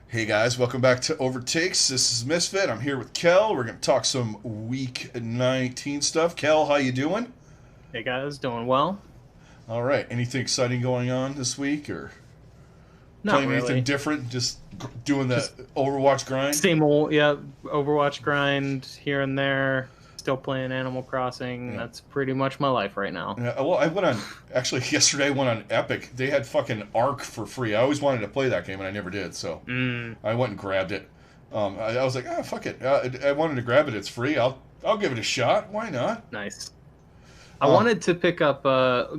Hey guys, welcome back to Overtakes. This is Misfit. I'm here with Kel. We're going to talk some Week 19 stuff. Kel, how you doing? Hey guys, doing well? All right. Anything exciting going on this week, or Not playing anything really. different? Just doing the Just Overwatch grind? same old, yeah, Overwatch grind here and there. Still playing Animal Crossing. Yeah. That's pretty much my life right now. Yeah, well, I went on. Actually, yesterday I went on Epic. They had fucking Ark for free. I always wanted to play that game, and I never did. So Mm, I went and grabbed it. I was like, ah, fuck it. I wanted to grab it. It's free. I'll give it a shot. Why not? nice. I Um, wanted to pick up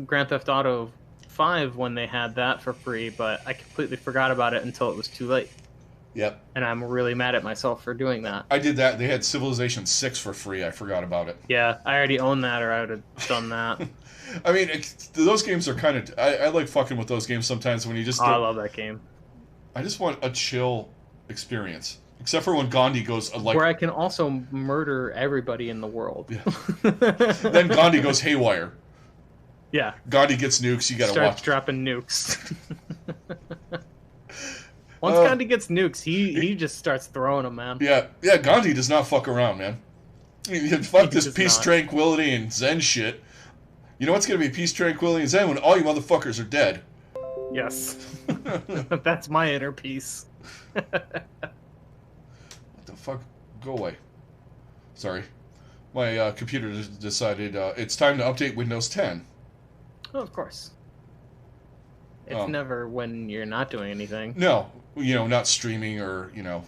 Grand Theft Auto 5 when they had that for free, but I completely forgot about it until it was too late. yep. And I'm really mad at myself for doing that. I did that. They had Civilization 6 for free. I forgot about it. Yeah, I already own that or I would have done that. I mean, those games are kind of. I like fucking with those games sometimes when you just Oh, I don't. love that game. I just want a chill experience. Except for when Gandhi goes, like. Where I can also murder everybody in the world. Yeah. Then Gandhi goes haywire. Yeah, Gandhi gets nukes, you gotta starts watch. dropping nukes. Once Uh, Gandhi gets nukes, he just starts throwing them, man. yeah, Gandhi does not fuck around, man. Fuck He this does peace, not. tranquility, and Zen shit. You know what's gonna be peace, tranquility, and Zen when all you motherfuckers are dead? Yes, What that's my inner peace. the fuck? Go away. Sorry. My computer decided it's time to update Windows 10. Oh, of course. It's Um, never when you're not doing anything. No, not streaming or, Yeah,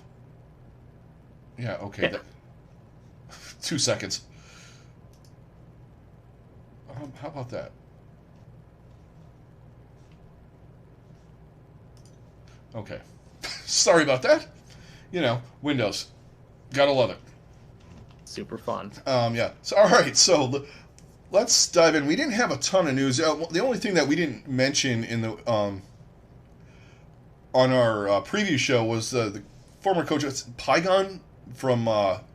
okay. Yeah. 2 seconds. How about that? Okay. Sorry about that. Windows. Gotta love it. Super fun. Yeah. So, all right. So let's dive in. We didn't have a ton of news. The only thing that we didn't mention in the on our preview show was the former coach Pygon from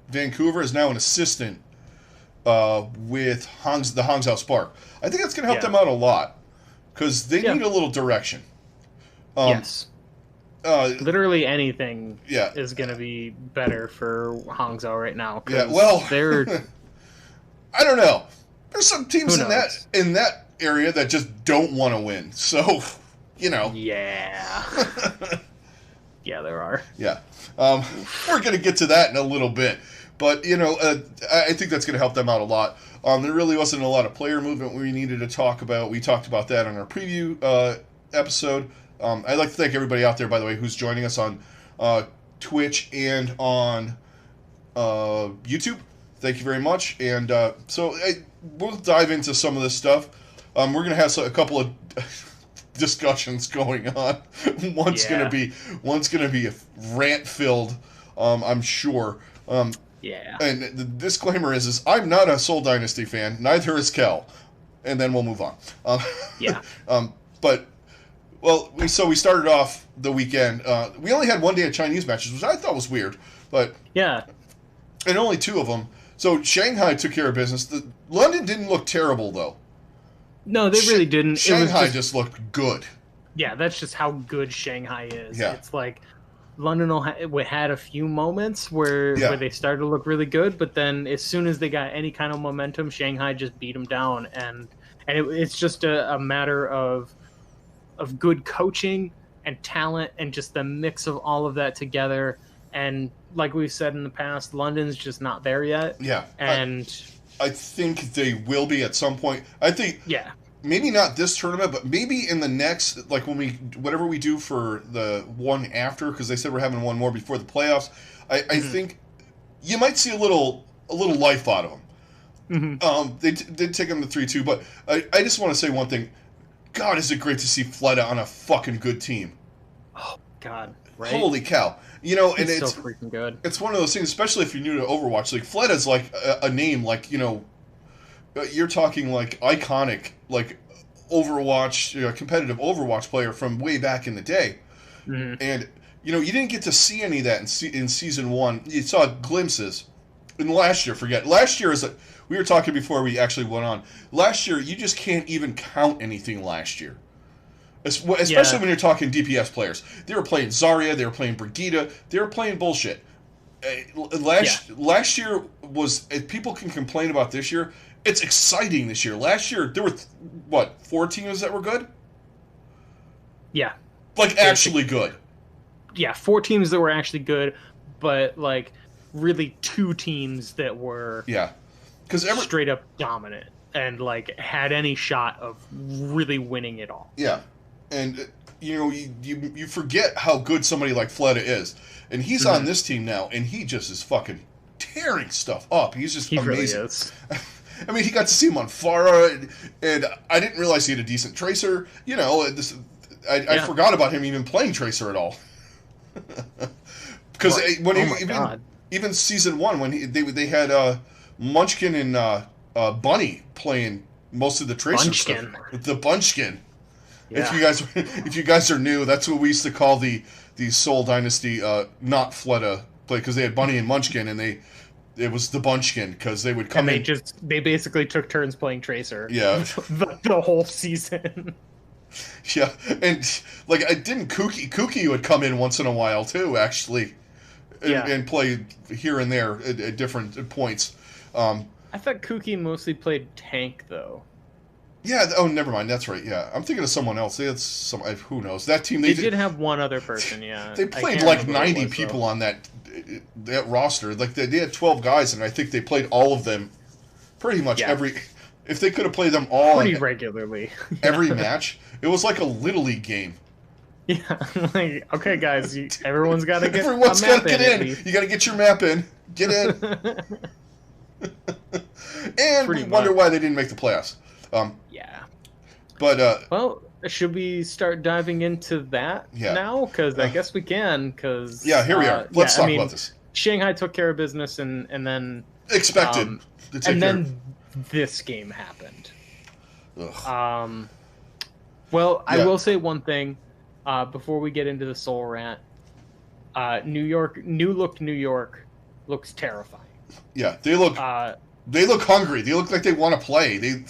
Vancouver is now an assistant with the Hangzhou Spark. I think that's going to help Yeah. them out a lot because they Yeah. need a little direction. Um, Yes. uh, Literally anything yeah, is gonna be better for Hangzhou right now yeah. because Well, they're I don't know. There's some who teams in that knows. in that area that just don't want to win. So, you know, Yeah. Yeah, there are. yeah. We're going to get to that in a little bit. But, I think that's going to help them out a lot. There really wasn't a lot of player movement we needed to talk about. We talked about that on our preview episode. I'd like to thank everybody out there, by the way, who's joining us on Twitch and on YouTube. Thank you very much. And we'll dive into some of this stuff. We're going to have a couple of discussions going on. Yeah. One's gonna be rant filled. I'm sure. Yeah. And the disclaimer is I'm not a Soul Dynasty fan. Neither is Kel. And then we'll move on. Um, Yeah. but we started off the weekend. We only had one day of Chinese matches, which I thought was weird, but Yeah. and only two of them. So Shanghai took care of business. London didn't look terrible though. No, they really didn't. It was Shanghai just, just looked good. yeah, that's just how good Shanghai is. Yeah. It's like London had a few moments where Yeah. they started to look really good, but then as soon as they got any kind of momentum, Shanghai just beat them down, and it's just a matter of good coaching and talent and just the mix of all of that together. And like we've said in the past, London's just not there yet. Yeah. And I think they will be at some point. I think yeah, maybe not this tournament, but maybe in the next, like whatever we do for the one after, because they said we're having one more before the playoffs. I think you might see a little life out of them. They did take them to 3-2, but I just want to say one thing. God, is it great to see Fleta on a fucking good team. oh God, right? Holy cow. And He's so freaking good. it's one of those things, especially if you're new to Overwatch. Like, Fleta's like a name, like, you're talking like iconic, like Overwatch, competitive Overwatch player from way back in the day. And, you didn't get to see any of that in season one. You saw glimpses. And last year, forget. Last year we were talking before we actually went on. Last year, you just can't even count anything last year. Especially when you're talking DPS players. They were playing Zarya, they were playing Brigitte, they were playing bullshit. Last year was, if people can complain about this year, it's exciting this year. Last year, there were, 4 teams that were good? Yeah. Like, actually good. Yeah, 4 teams that were actually good, but, like, really 2 teams that were straight up dominant and, like, had any shot of really winning it all. Yeah. And, you forget how good somebody like Fleta is. And he's on this team now, and he just is fucking tearing stuff up. He's just amazing. Really is. I mean, he got to see him on Pharah, and I didn't realize he had a decent Tracer. I forgot about him even playing Tracer at all. Because even Season 1, when they had Munchkin and Bunny playing most of the Tracer stuff. The Bunchkin. Yeah. If you guys are new, that's what we used to call the Soul Dynasty, not Fleta play, because they had Bunny and Munchkin, and it was the Bunchkin, because they would come and they basically took turns playing Tracer. Yeah. the whole season. Yeah, and like Kooky would come in once in a while too, actually, and play here and there at different points. I thought Kooky mostly played tank though. Yeah. Oh, never mind. That's right. Yeah, I'm thinking of someone else. They had some. Who knows? That team. They did have one other person. Yeah. They played like 90 people on that roster. Like they had 12 guys, and I think they played all of them, pretty much every. If they could have played them all pretty regularly, every match, it was like a Little League game. Yeah. Like, okay, guys, everyone's got to get. Everyone's got to get in. You got to get your map in. Get in. And we wonder why they didn't make the playoffs. But well, should we start diving into that now? Because I guess we can. Because here we are. Let's talk about this. Shanghai took care of business, and then expected to take care. This game happened. Well, I will say one thing before we get into the Soul rant. New look New York looks terrifying. Yeah, they look hungry. They look like they want to play. They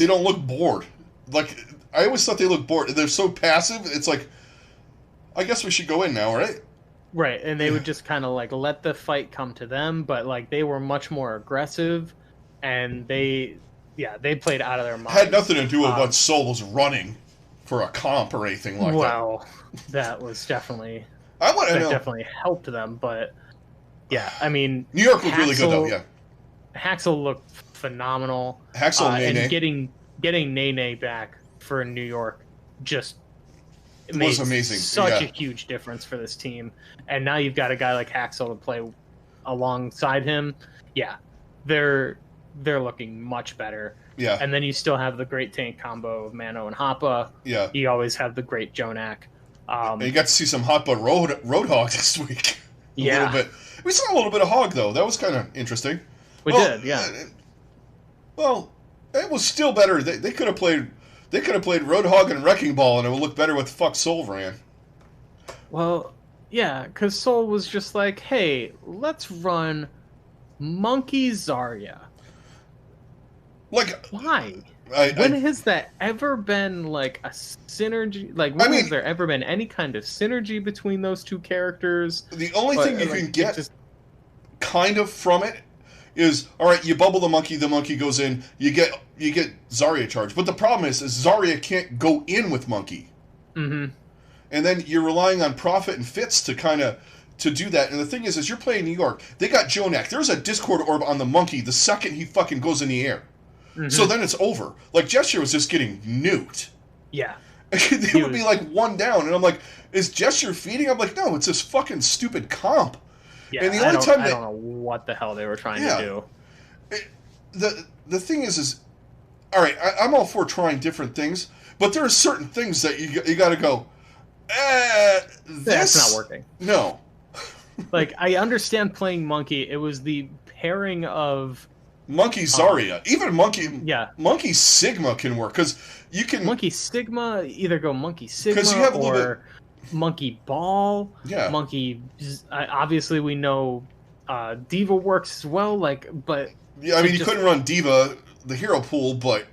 don't look bored. Like, I always thought they looked bored. They're so passive. It's like, I guess we should go in now, right? Right, and they would just kind of like let the fight come to them, but like they were much more aggressive, and they played out of their minds. Had nothing to do with what Soul was running for a comp or anything like that. Well, that was definitely definitely helped them, but yeah, I mean, New York looked really good though. Yeah, Haxel looked phenomenal. Haxel and getting Nene back for New York just was amazing. Such a huge difference for this team, and now you've got a guy like Haxel to play alongside him. Yeah, they're looking much better. Yeah, and then you still have the great tank combo of Mano and Hoppa. Yeah, you always have the great Jonak. And you got to see some Hoppa Roadhog this week. A little bit. We saw a little bit of Hog though. That was kind of interesting. We did, yeah. Well, it was still better. They could have played. They could have played Roadhog and Wrecking Ball, and it would look better with fuck Soul ran. Well, yeah, because Soul was just like, hey, let's run Monkey Zarya. Like, why? When has that ever been like a synergy? Like, when has there ever been any kind of synergy between those two characters? The only thing you can get kind of from it is, all right, you bubble the monkey goes in, you get Zarya charge. But the problem is Zarya can't go in with Monkey. Mm-hmm. And then you're relying on Prophet and Fitz to do that. And the thing is you're playing New York. They got Jonak. There's a Discord orb on the Monkey the second he fucking goes in the air. Mm-hmm. So then it's over. Like, Gesture was just getting nuked. Yeah. They would be like one down. And I'm like, is Gesture feeding? I'm like, no, it's this fucking stupid comp. Yeah, and I don't know what the hell they were trying to do. The thing is all right, I'm all for trying different things, but there are certain things that you got to go, that's not working. No. Like, I understand playing Monkey. It was the pairing of Monkey Zarya. Even Monkey Sigma can work, because you can... Monkey Sigma, either go Monkey Sigma or Monkey Ball. Yeah. Monkey... Obviously, we know Diva works as well, like, but... Yeah, I mean, you couldn't run Diva, the hero pool, but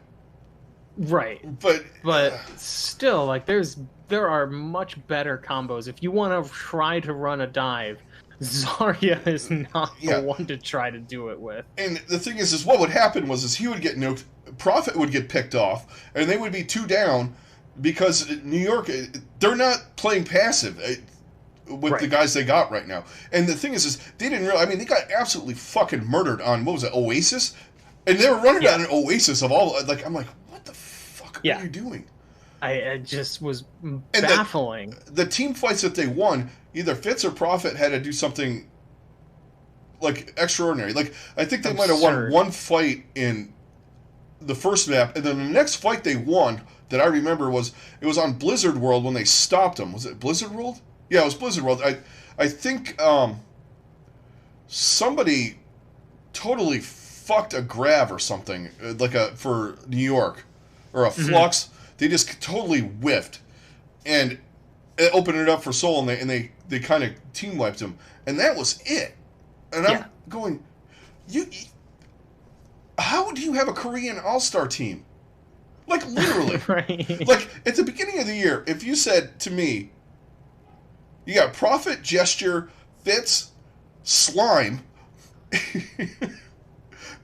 Right. But still, like, there are much better combos. If you want to try to run a dive, Zarya is not the one to try to do it with. And the thing is what would happen was he would get nuked, Prophet would get picked off, and they would be 2 down because New York, they're not playing passive with the guys they got right now. And the thing is they didn't really, I mean, they got absolutely fucking murdered on, what was it, Oasis? And they were running on an Oasis of all, like, I'm like, what the fuck are you doing? I just was baffling. The team fights that they won, either Fitz or Prophet had to do something like extraordinary. Like, I think they might have won one fight in the first map, and then the next fight they won that I remember was on Blizzard World when they stopped them. Was it Blizzard World? Yeah, it was Blizzard World. I think somebody totally fucked a grab or something, like for New York, or a flux. They just totally whiffed, and it opened it up for Seoul, and they kind of team wiped him, and that was it. And I'm going, how do you have a Korean all-star team? Like, literally. Right. Like, at the beginning of the year, if you said to me, you got Prophet, Gesture, Fitz, Slime,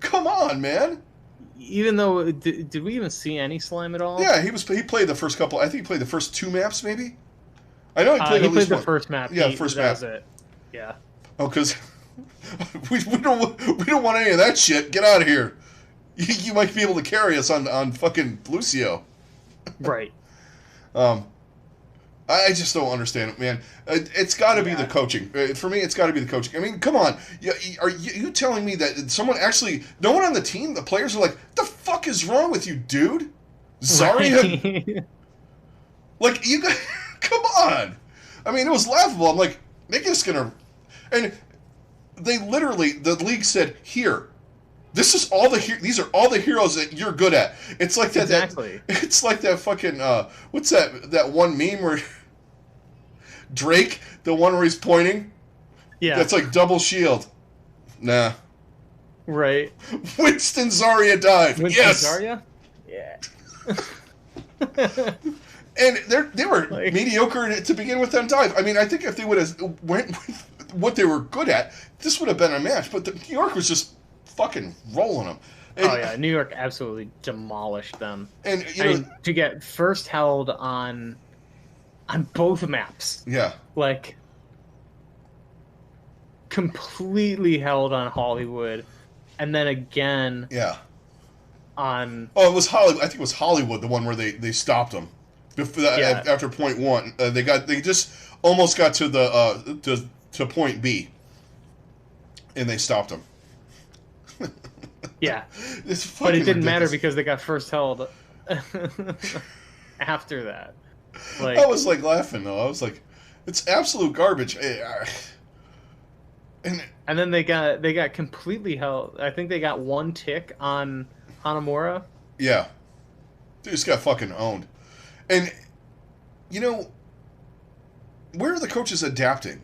come on, man. Even though, did we even see any Slime at all? Yeah, he played the first couple. I think he played the first 2 maps, maybe. I know he played the first map. Yeah, the first map. That was it. Yeah. Oh, because we don't want any of that shit. Get out of here. You might be able to carry us on fucking Lucio. Right. I just don't understand it, man. It's got to be the coaching. For me, it's got to be the coaching. I mean, come on. Are you telling me that someone actually... No one on the team, the players are like, the fuck is wrong with you, dude? Zarya? Right. Like, you guys... Come on. I mean, it was laughable. I'm like, they're just going to... And they literally... The league said, here... These are all the heroes that you're good at. It's like that. Exactly. It's like that fucking. What's that one meme where Drake, the one where he's pointing? Yeah. That's like double shield. Nah. Right. Winston Zarya dive. Yes. Zarya? Yeah. And they were mediocre to begin with on dive. I mean, I think if they would have went with what they were good at, this would have been a match. But New York was just fucking rolling them. And, New York absolutely demolished them. And to get first held on both maps. Yeah. Like, completely held on Hollywood, and then again. Yeah. On. Oh, it was Hollywood. I think it was Hollywood, the one where they stopped them. After point 1, they just almost got to the to point B, and they stopped them. Yeah, but it didn't ridiculous. matter because they got first held after that. Like, I was like laughing though. I was like, it's absolute garbage. And then they got completely held. I think they got 1 tick on Hanamura. Yeah, they just got fucking owned. And where are the coaches adapting?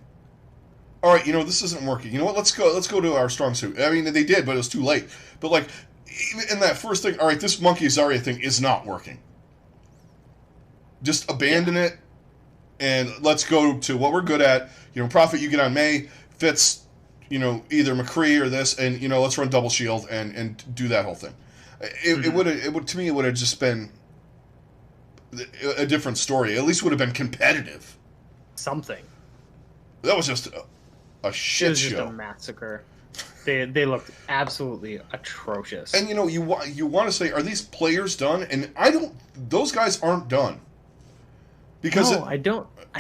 All right, this isn't working. You know what? Let's go to our strong suit. I mean, they did, but it was too late. But like, even in that first thing, all right, this Monkey Zarya thing is not working. Just abandon it, and let's go to what we're good at. Prophet, you get on May. Fitz, either McCree or this, and let's run double shield and do that whole thing. It would to me it would have just been a different story. At least would have been competitive. Something. That was just a shit It was show. just a massacre. They looked absolutely atrocious. And you want to say, are these players done? And those guys aren't done. Because no, I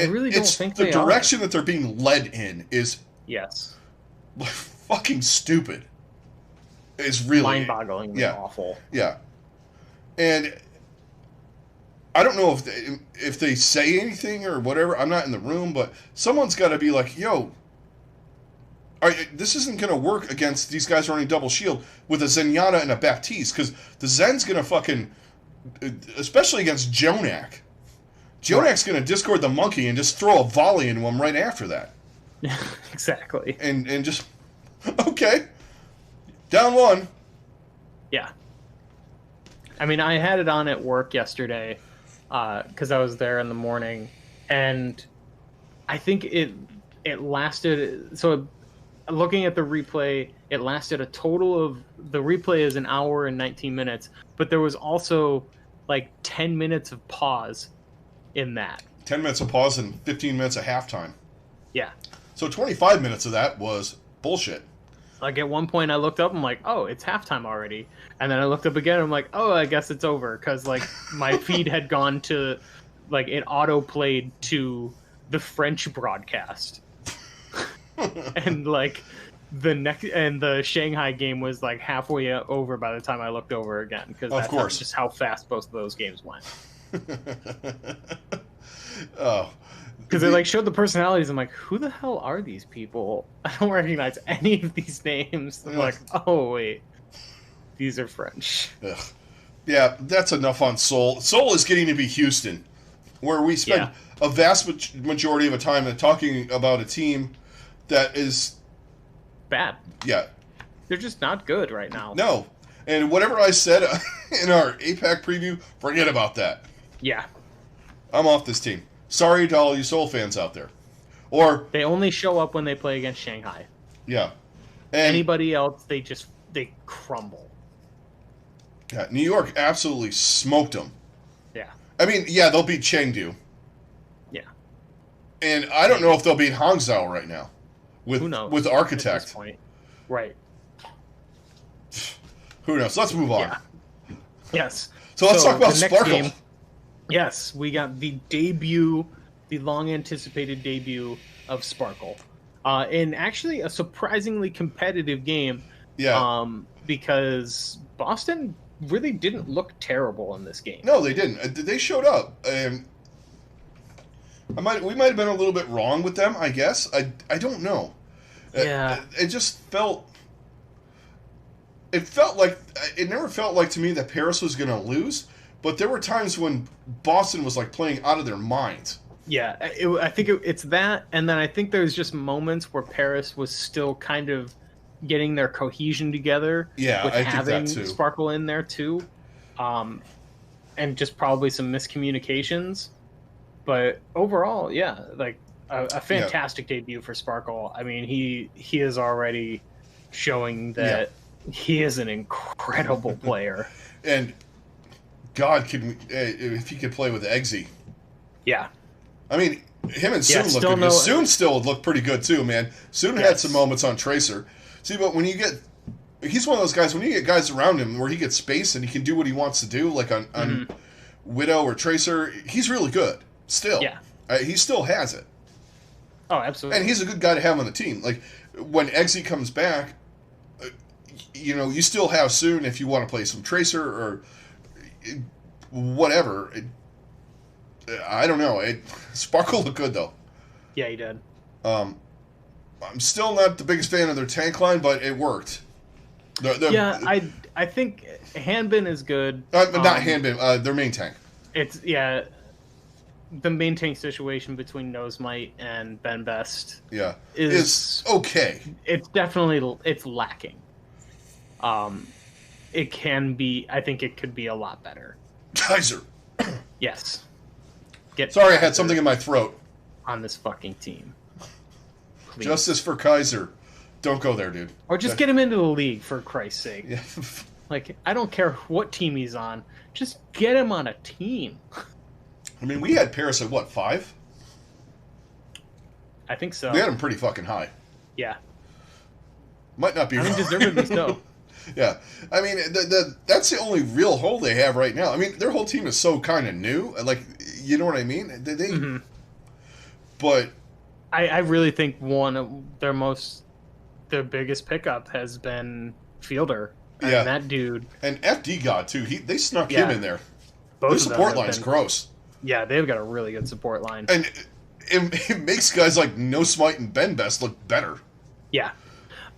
really don't think they are. The direction that they're being led in is fucking stupid. It's really mind-boggling and awful. Yeah. And I don't know if they say anything or whatever. I'm not in the room, but someone's got to be like, yo, this isn't going to work against these guys running double shield with a Zenyatta and a Baptiste, because the Zen's going to fucking, especially against Jonak. Jonak's going to discord the monkey and just throw a volley into him right after that. Exactly. And just, okay, down 1. Yeah. I mean, I had it on at work yesterday because I was there in the morning, and I think it lasted. So, looking at the replay, it lasted a total of the replay is an hour and 19 minutes, but there was also like 10 minutes of pause in that. 10 minutes of pause and 15 minutes of halftime. Yeah. So 25 minutes of that was bullshit. Like at one point I looked up, I'm like, oh, it's halftime already. And then I looked up again, I'm like, oh, I guess it's over. Because like my feed had gone to, like it auto played to the French broadcast. And like the Shanghai game was like halfway over by the time I looked over again. Because that's just how fast both of those games went. Oh. Because they like showed the personalities. I'm like, who the hell are these people? I don't recognize any of these names. I'm like, oh wait, these are French. Ugh. Yeah, that's enough on Seoul. Seoul is getting to be Houston, where we spend a vast majority of the time talking about a team that is bad. Yeah, they're just not good right now. No, and whatever I said in our APAC preview, forget about that. Yeah, I'm off this team. Sorry to all you Seoul fans out there. Or they only show up when they play against Shanghai. Yeah. And anybody else, they crumble. Yeah, New York absolutely smoked them. Yeah. I mean, yeah, they'll beat Chengdu. Yeah. And I don't know if they'll beat Hangzhou right now. Who knows? With Architect. At this point. Right. Who knows? Let's move on. Yeah. Yes. So let's talk about Sparkle. Game, yes, we got the long-anticipated debut of Sparkle. In actually a surprisingly competitive game. Yeah. Because Boston really didn't look terrible in this game. No, they didn't. They showed up. We might have been a little bit wrong with them, I guess. I don't know. Yeah. It just felt... It never felt like to me that Paris was going to lose, but there were times when Boston was like playing out of their minds. Yeah, I think it's that, and then I think there's just moments where Paris was still kind of getting their cohesion together. Yeah, with I having think that too. Sparkle in there too, and just probably some miscommunications. But overall, yeah, like a fantastic debut for Sparkle. I mean, he is already showing that he is an incredible player. And God, if he could play with Eggsy. Yeah. I mean, him and Soon look good. Soon still looked pretty good too, man. Soon had some moments on Tracer. See, but when you get... He's one of those guys, when you get guys around him where he gets space and he can do what he wants to do, like on Widow or Tracer, he's really good. Still. Yeah. He still has it. Oh, absolutely. And he's a good guy to have on the team. Like, when Eggsy comes back, you still have Soon if you want to play some Tracer or whatever. I don't know. Sparkle looked good, though. Yeah, he did. I'm still not the biggest fan of their tank line, but it worked. I think Hanbin is good. Not Hanbin, their main tank. It's, the main tank situation between Nosemite and Ben Best is okay. It's definitely, it's lacking. It can be, I think it could be a lot better. Kaiser. Yes. Sorry, I had something in my throat. On this fucking team. Please. Justice for Kaiser. Don't go there, dude. Or just get him into the league, for Christ's sake. Yeah. Like, I don't care what team he's on. Just get him on a team. I mean, we had Paris at, 5? I think so. We had him pretty fucking high. Yeah. Might not be wrong. Deservedly so. Yeah. I mean, that's the only real hole they have right now. I mean, their whole team is so kind of new. Like, you know what I mean? But... I really think one of their biggest pickup has been Fielder. And that dude. And FD God, too. They snuck him in there. Their support line's gross. Yeah, they've got a really good support line. And it makes guys like No Smite and Ben Best look better. Yeah.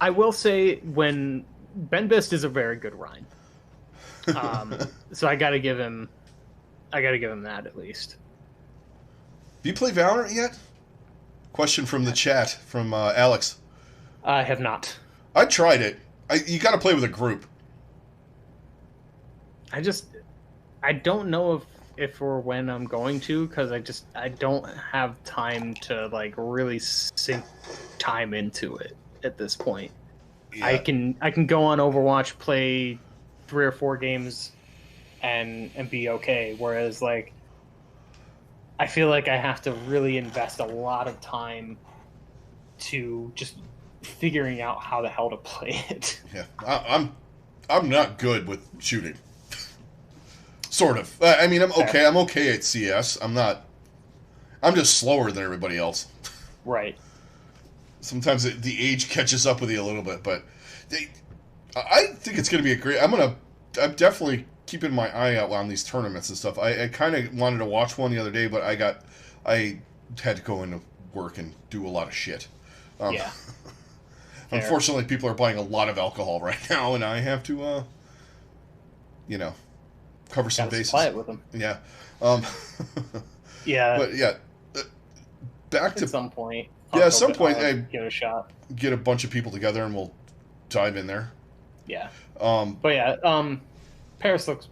I will say, when Ben Best is a very good Rhine. So I gotta give him that at least. Do you play Valorant yet? Question from the chat from Alex. I have not. I tried it. You got to play with a group. I don't know if or when I'm going to, because I don't have time to like really sink time into it at this point. Yeah. I can go on Overwatch, play 3 or 4 games, and be okay. Whereas like I feel like I have to really invest a lot of time to just figuring out how the hell to play it. Yeah. I'm not good with shooting. Sort of. I mean, I'm okay. I'm okay at CS. I'm not. I'm just slower than everybody else. Right. Sometimes the age catches up with you a little bit, but I think it's going to be a great. I'm definitely keeping my eye out on these tournaments and stuff. I kind of wanted to watch one the other day, but I had to go into work and do a lot of shit. Yeah. Unfortunately, people are buying a lot of alcohol right now, and I have to, cover some bases. Supply it with them. Yeah. Yeah. But yeah, back to at some point. At some point, give it a shot. Get a bunch of people together, and we'll dive in there. Yeah. But yeah, Paris looks.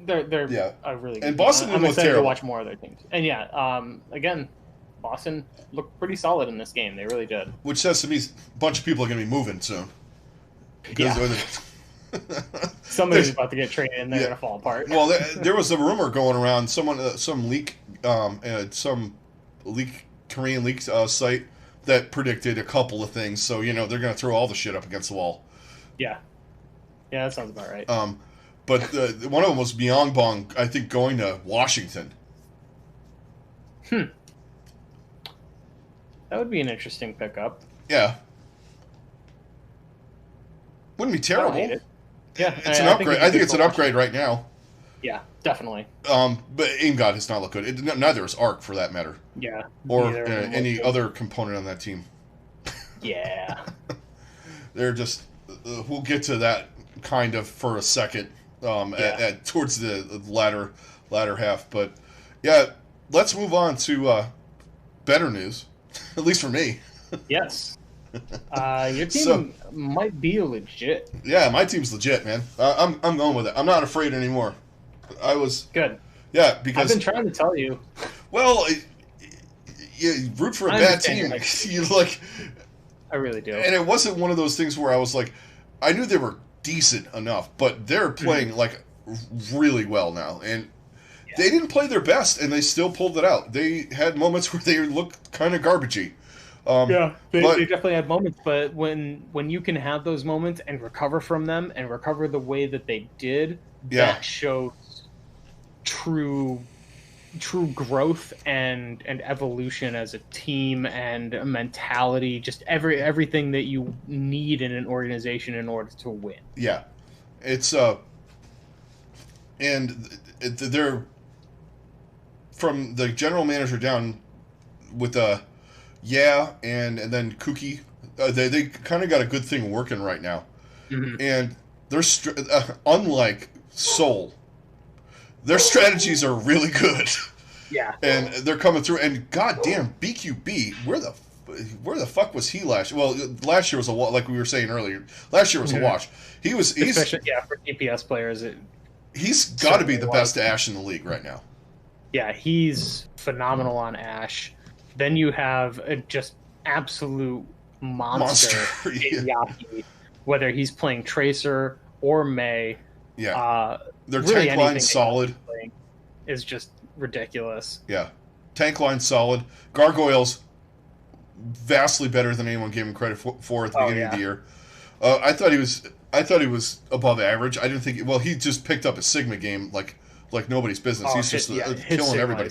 They're a really good and Boston I'm look excited terrible. to watch more of their teams. And yeah, again, Boston looked pretty solid in this game. They really did. Which says to me, a bunch of people are going to be moving soon. Yeah. Somebody's about to get traded and they're going to fall apart. Well, there was a rumor going around. Some Korean leak site that predicted a couple of things. So they're going to throw all the shit up against the wall. Yeah. Yeah, that sounds about right. But one of them was Myeongbong, I think, going to Washington. That would be an interesting pickup. Yeah. Wouldn't be terrible. I don't hate it. Yeah, it's an upgrade. I think it's an upgrade right now. Yeah, definitely. But AimGod has not looked good. Neither is Arc, for that matter. Yeah. Or any other component on that team. Yeah. They're just. We'll get to that kind of for a second. Towards the latter half, but yeah, let's move on to better news. At least for me. Yes. Your team might be legit. Yeah, my team's legit, man. I'm going with it. I'm not afraid anymore. I was good. Yeah, because I've been trying to tell you. Well, you root for a bad team. You like. I really do. And it wasn't one of those things where I was like, I knew they were decent enough, but they're playing like really well now, and they didn't play their best, and they still pulled it out. They had moments where they looked kind of garbagey. They definitely had moments, but when you can have those moments and recover from them and recover the way that they did, that shows true growth and evolution as a team and a mentality, just everything that you need in an organization in order to win. Yeah. It's and they're from the general manager down with and then Kuki, they kind of got a good thing working right now. Mm-hmm. And they're unlike Seoul, their strategies are really good. Yeah. And they're coming through. And goddamn, BQB, where the fuck was he last year? Well, last year was like we were saying earlier. Last year was a wash. Especially for DPS players. He's got to be the best Ashe in the league right now. Yeah, he's phenomenal on Ashe. Then you have a just absolute monster in Yaki, whether he's playing Tracer or Mei. Yeah. Their really tank line's solid. Is just ridiculous. Yeah. Tank line's solid. Gargoyle's vastly better than anyone gave him credit for at the beginning of the year. I thought he was above average. I didn't think. Well, he just picked up a Sigma game like nobody's business. He's just killing everybody.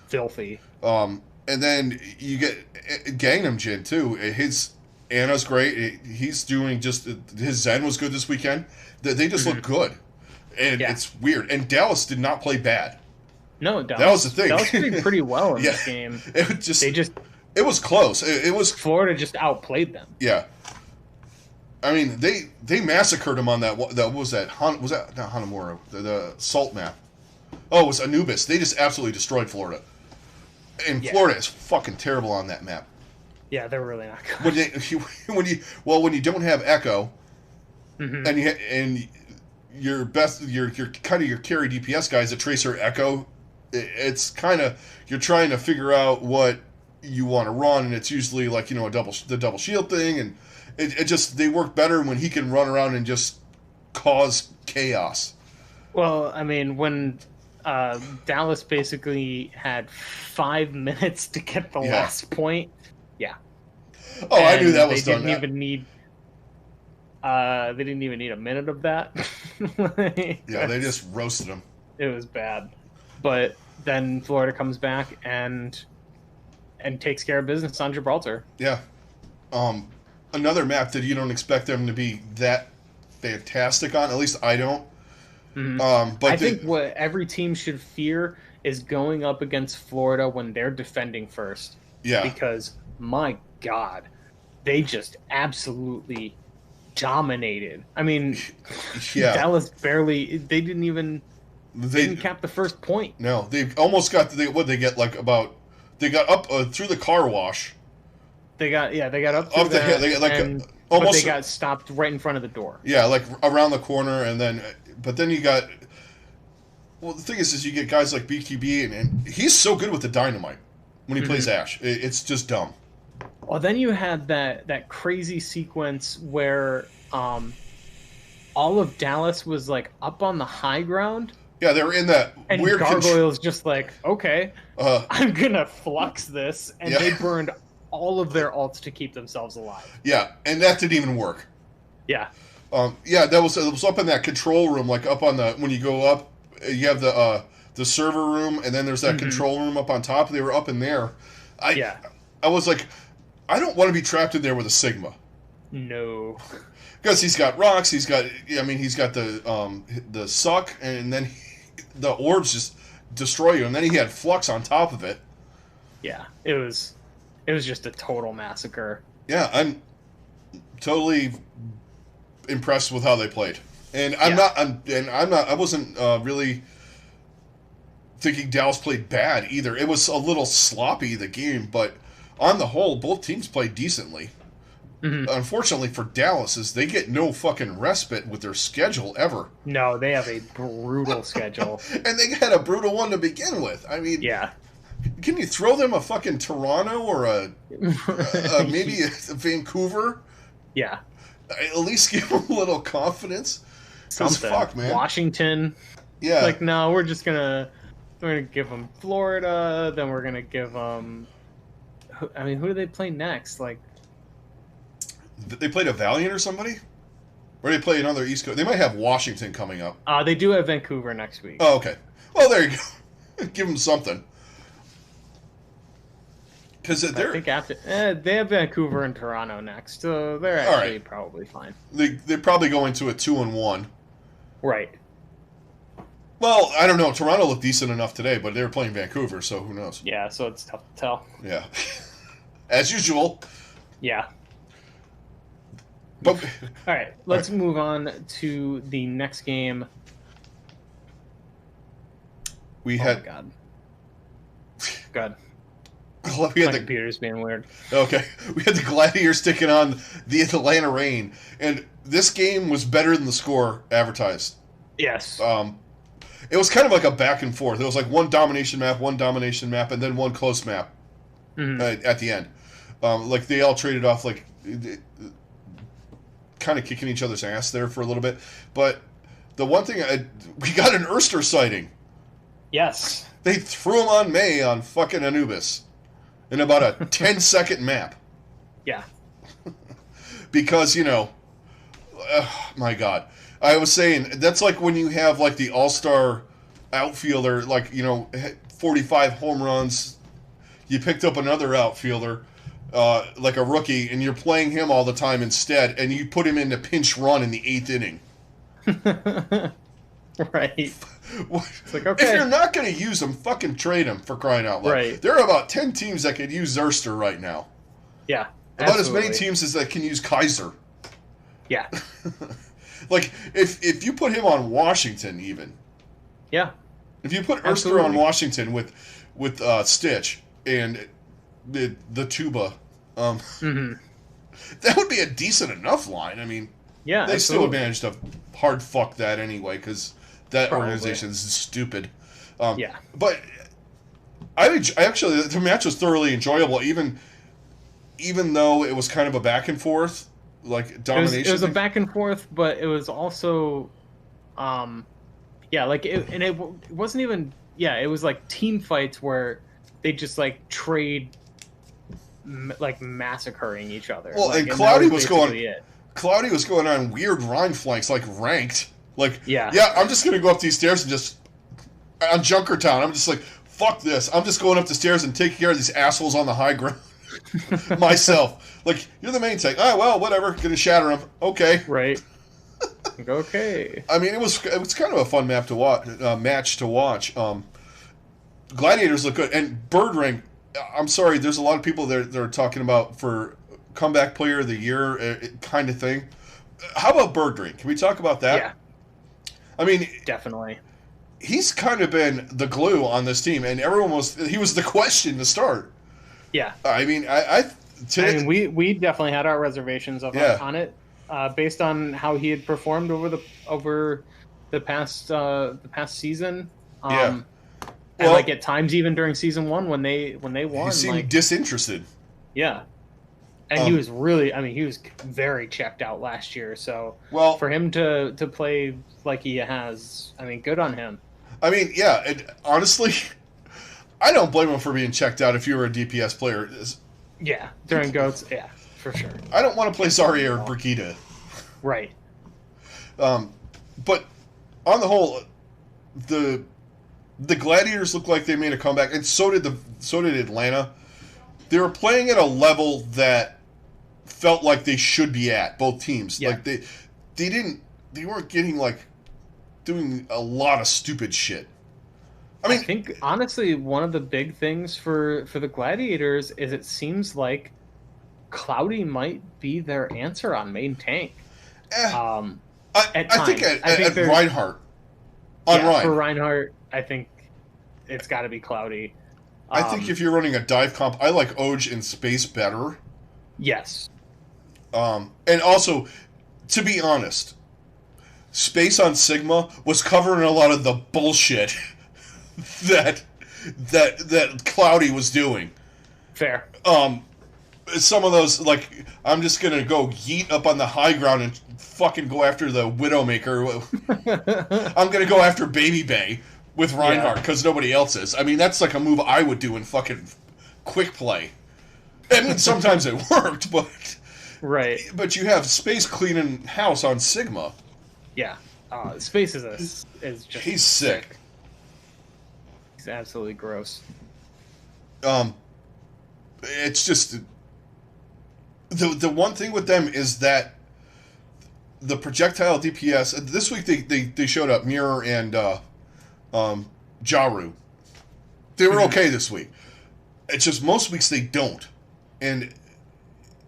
Filthy. And then you get Gangnam Jin too. His Anna's great. He's doing just his Zen was good this weekend. They just look good, and it's weird. And Dallas did not play bad. No, Dallas, that was the thing. Dallas did pretty well in this game. It was close. It was Florida just outplayed them. Yeah. I mean, they massacred him on that. That was that not Hanamura, the Salt map. Oh, it was Anubis. They just absolutely destroyed Florida. And Florida is fucking terrible on that map. Yeah, they're really not good. When you don't have Echo, and your kind of your carry DPS guys, a Tracer Echo. It's kind of you're trying to figure out what you want to run, and it's usually like the double shield thing, and it just they work better when he can run around and just cause chaos. Well, I mean, when Dallas basically had 5 minutes to get the last point, yeah. Oh, and I knew that was done. They didn't even need a minute of that. Yeah, they just roasted him. It was bad, but then Florida comes back and takes care of business on Gibraltar. Yeah, another map that you don't expect them to be that fantastic on. At least I don't. Mm-hmm. But I think what every team should fear is going up against Florida when they're defending first. Yeah, because my God, they just absolutely dominated. I mean, Dallas barely. They didn't cap the first point. No, they almost got. They get like about. They got up through the car wash. They got up through that, they got like but they got stopped right in front of the door. Yeah, like around the corner, and then but then you got. Well, the thing is you get guys like BQB, and he's so good with the dynamite when he plays Ashe. It's just dumb. Well, then you had that crazy sequence where all of Dallas was like up on the high ground. Yeah, they were in that and weird. Gargoyle's just like, okay, I'm gonna flux this, and they burned all of their ults to keep themselves alive. Yeah, and that didn't even work. Yeah. That was up in that control room, like up on the when you go up, you have the server room, and then there's that control room up on top. They were up in there. I was like, I don't want to be trapped in there with a Sigma. No. Because he's got rocks, he's got the suck, and then the orbs just destroy you, and then he had flux on top of it. Yeah, it was just a total massacre. Yeah, I'm totally impressed with how they played, and I wasn't really thinking Dallas played bad either. It was a little sloppy, the game, but on the whole, both teams played decently. Unfortunately for Dallas, is they get no fucking respite with their schedule ever. No, they have a brutal schedule. And they had a brutal one to begin with. I mean, can you throw them a fucking Toronto or maybe a Vancouver? Yeah. At least give them a little confidence. Something. Fuck, man. Washington. Yeah. Like, no, we're gonna give them Florida, then we're gonna give them. I mean, who do they play next? Like. They played a Valiant or somebody? Or they play another East Coast? They might have Washington coming up. They do have Vancouver next week. Oh, okay. Well, there you go. Give them something. Because I think after they have Vancouver and Toronto next, so they're actually probably fine. They're probably going to a 2-1. Right. Well, I don't know. Toronto looked decent enough today, but they were playing Vancouver, so who knows? Yeah, so it's tough to tell. Yeah. As usual. Yeah. But, all right, let's move on to the next game. We had. My God. We had my computer's being weird. Okay. We had the Gladiators taking on the Atlanta Reign, and this game was better than the score advertised. Yes. It was kind of like a back and forth. It was like one domination map, and then one close map at the end. Like they all traded off like. Kind of kicking each other's ass there for a little bit, but the one thing we got an Erster sighting. Yes, they threw him on May on fucking Anubis in about a 10-second map. Yeah, because my God, I was saying that's like when you have like the all-star outfielder, like 45 home runs. You picked up another outfielder. Like a rookie, and you're playing him all the time instead, and you put him in the pinch run in the 8th inning. Right. It's like, okay. If you're not going to use him, fucking trade him, for crying out loud. Right. There are about 10 teams that could use Zerster right now. Yeah. About as many teams as that can use Kaiser. Yeah. Like, if you put him on Washington, even. Yeah. If you put Erster on Washington with Stitch and the tuba, that would be a decent enough line. I mean, Yeah, They still absolutely. managed to hard fuck that anyway, because that Probably. organization is stupid. Yeah. But I actually, the match was thoroughly enjoyable, even though it was kind of a back and forth, like It domination was a thing. back and forth, but it was also um yeah, like it wasn't even yeah, it was like team fights where they just like trade like massacring each other. Well, Like and and that was basically it. Cloudy was going on weird Rhine flanks, like ranked. Like, Yeah. yeah, I'm just gonna go up these stairs and just on Junkertown. I'm just like, fuck this. I'm just going up the stairs and taking care of these assholes on the high ground myself. Like, you're the main tank. Oh well, whatever. Gonna shatter them. Okay. Right. Like, okay. I mean, it was kind of a fun map to watch, match to watch. Gladiators look good, and Bird Ring. I'm sorry, there's a lot of people that are talking about for comeback player of the year kind of thing. How about Bird Ring? Can we talk about that? Yeah, I mean, definitely. he's kind of been the glue on this team, and he was the question to start. Yeah. I mean, I mean, we definitely had our reservations on it, based on how he had performed over the past season. Yeah. And like at times even during season 1 when they won, he seemed like disinterested. yeah, and he was really, I mean, he was very checked out last year. So for him to play like he has, I mean, good on him. I mean, yeah, honestly, I don't blame him for being checked out if you were a DPS player. Yeah, during GOATs, yeah, for sure. I don't want to play Zarya or Brigitte. Right. But on the whole, the Gladiators look like they made a comeback, and so did Atlanta. They were playing at a level that felt like they should be at, both teams. Yeah. Like they weren't getting like doing a lot of stupid shit. I mean, I think honestly one of the big things for the Gladiators is it seems like Cloudy might be their answer on main tank. I think at there's- Reinhardt. On Ryan. For Reinhardt, I think it's got to be Cloudy. I think if you're running a dive comp, I like Oj in space better. Yes. And also, to be honest, space on Sigma was covering a lot of the bullshit that Cloudy was doing. Fair. Some of those, like, I'm just gonna go yeet up on the high ground and fucking go after the Widowmaker. I'm gonna go after Baby Bay with Reinhardt because nobody else is. I mean, that's like a move I would do in fucking quick play. I mean, sometimes it worked, but right. But you have space cleaning house on Sigma. Yeah. Space is just he's sick. He's absolutely gross. It's just the one thing with them is that the projectile DPS this week they showed up Mirror and Jaru. They were okay this week. It's just most weeks they don't, and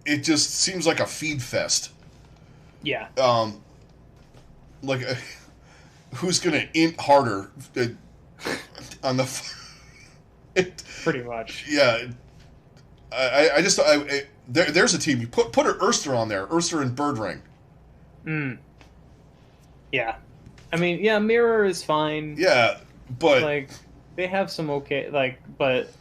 it just seems like a feed fest. Yeah. Like who's gonna int harder on the? Pretty much. Yeah. There's a team. You put Urster on there. Urster and Bird Ring. Yeah. I mean, yeah, Mirror is fine. Yeah, but like they have some okay, like, but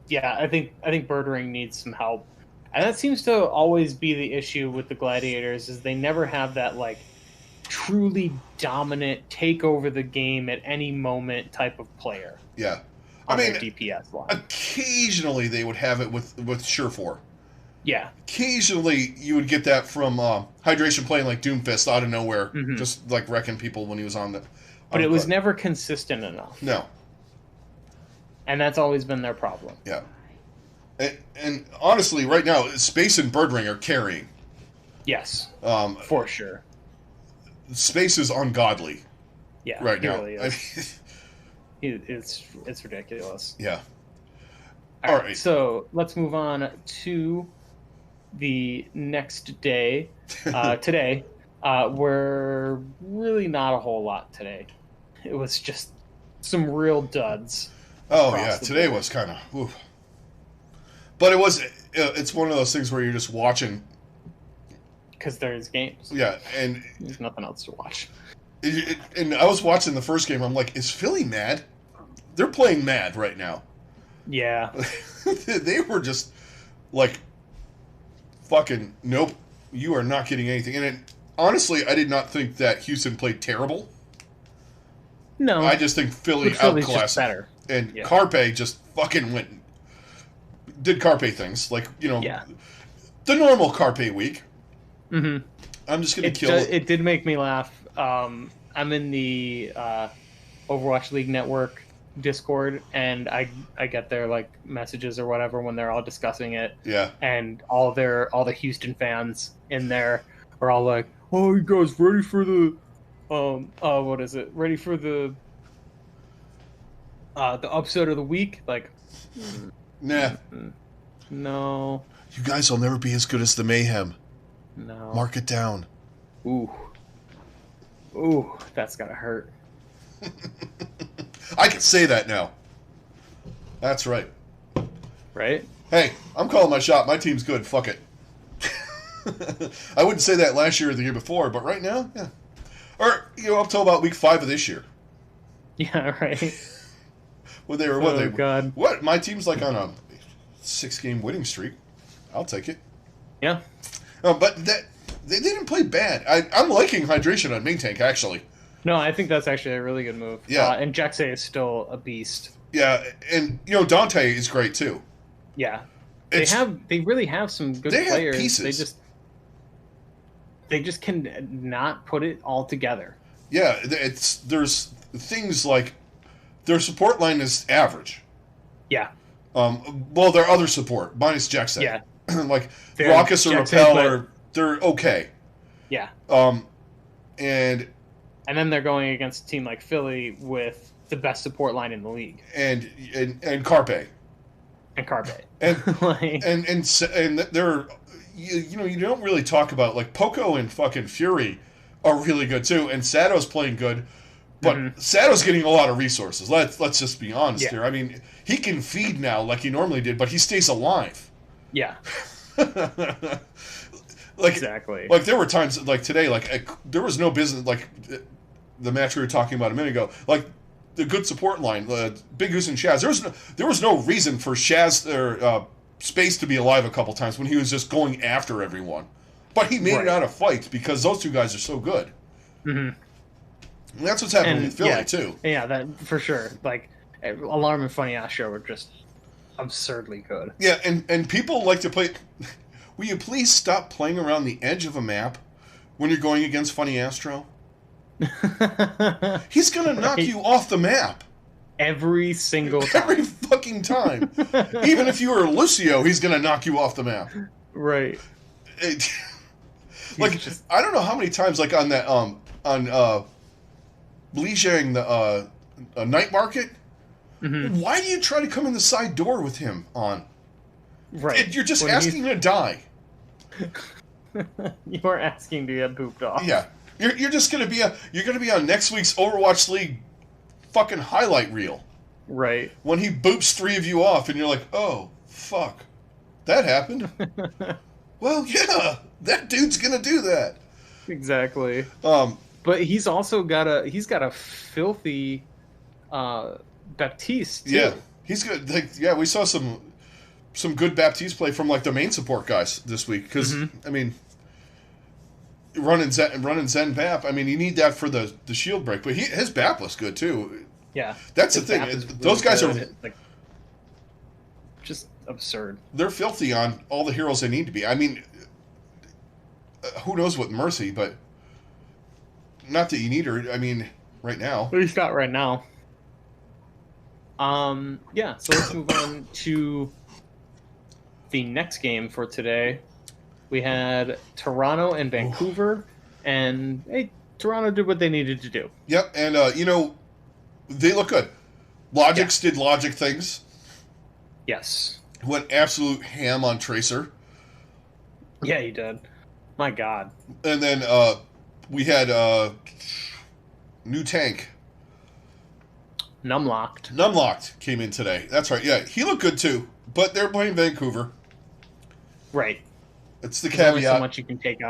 yeah, I think Bird Ring needs some help, and that seems to always be the issue with the Gladiators is they never have that like truly dominant take over the game at any moment type of player. Yeah. I mean, DPS line. Occasionally they would have it with Surefour. Yeah. Occasionally you would get that from Hydration playing like Doomfist out of nowhere, just like wrecking people when he was on the. But it was never consistent enough. No. And that's always been their problem. Yeah. And honestly, right now, Space and Bird Ring are carrying. Yes. For sure. Space is ungodly. Yeah. Right now. Really is. It's ridiculous. Yeah. All right. So let's move on to the next day. Today, where really not a whole lot today. It was just some real duds. Oh yeah, today was kind of. But it was. It's one of those things where you're just watching. because there's games. Yeah, and There's nothing else to watch. and I was watching the first game. I'm like, is Philly mad? They're playing mad right now. Yeah. They were just like, fucking nope. You are not getting anything. And honestly, I did not think that Houston played terrible. No. I just think Philly Philly's outclassed just better. And Yeah. Carpe just fucking did Carpe things. Like, Yeah. the normal Carpe week. Mm-hmm. I'm just going to kill it. It did make me laugh. I'm in the Overwatch League network Discord, and I get their like messages or whatever when they're all discussing it. Yeah. And all the Houston fans in there are all like, "Oh, you guys ready for the what is it? Ready for the upset of the week?" Like, nah. No. You guys will never be as good as the Mayhem. No. Mark it down. Ooh, that's gotta hurt. I can say that now. That's right. Right? Hey, I'm calling my shot. My team's good. Fuck it. I wouldn't say that last year or the year before, but right now, yeah. Or, up till about week 5 of this year. Yeah, right. Well, they were God. What? My team's like on a 6-game winning streak. I'll take it. Yeah. But they didn't play bad. I'm liking hydration on main tank, actually. No, I think that's actually a really good move. Yeah. And Jaxe is still a beast. Yeah, and Dante is great too. Yeah. They really have some good they players. Have pieces. They just can not put it all together. Yeah, there's things like their support line is average. Yeah. Well, their other support minus Jackson. Yeah. Like Raucous or Repel they're okay. Yeah. And then they're going against a team like Philly with the best support line in the league. And Carpe. And Carpe. And and they're you don't really talk about like Poco and fucking Fury are really good too, and Sato's playing good, but Sato's getting a lot of resources. Let's just be honest here. I mean, he can feed now like he normally did, but he stays alive. Yeah. Exactly. Like there were times like today, like there was no business like the match we were talking about a minute ago, like the good support line, Big Goose and Shaz. There was no reason for Shaz or Space to be alive a couple times when he was just going after everyone, but he made it out of fights because those two guys are so good. Mm-hmm. And that's what's happening with Philly too. Yeah, that for sure. Like Alarm and Funny Astro were just absurdly good. Yeah, and people like to play. Will you please stop playing around the edge of a map when you're going against Funny Astro? He's gonna knock you off the map every single time. Every fucking time. Even if you were Lucio, he's gonna knock you off the map. Right. I don't know how many times, like on that Lijiang the night market. Mm-hmm. Why do you try to come in the side door with him on? Right. You're just asking to die. You are asking to get pooped off. Yeah. You're just gonna be on next week's Overwatch League fucking highlight reel. Right. When he boops 3 of you off and you're like, oh fuck. That happened. Well, yeah, that dude's gonna do that. Exactly. But he's also got a filthy Baptiste too. Yeah. He's good. We saw some good Baptiste play from like the main support guys this week because I mean, running Zen Bap. I mean, you need that for the shield break, but his Bap was good too. Yeah, that's the thing. Those guys are like just absurd. They're filthy on all the heroes they need to be. I mean, who knows what Mercy, but not that you need her. I mean, right now. At least not right now. Yeah. So let's move on to the next game for today. We had Toronto and Vancouver, and hey, Toronto did what they needed to do. Yep, and they look good. Logix did Logic things. Yes. Went absolute ham on Tracer. Yeah, he did. My God. And then we had new tank. Numlocked came in today. That's right. Yeah, he looked good too. But they're playing Vancouver. Right. It's the There's only so caveat. much you can take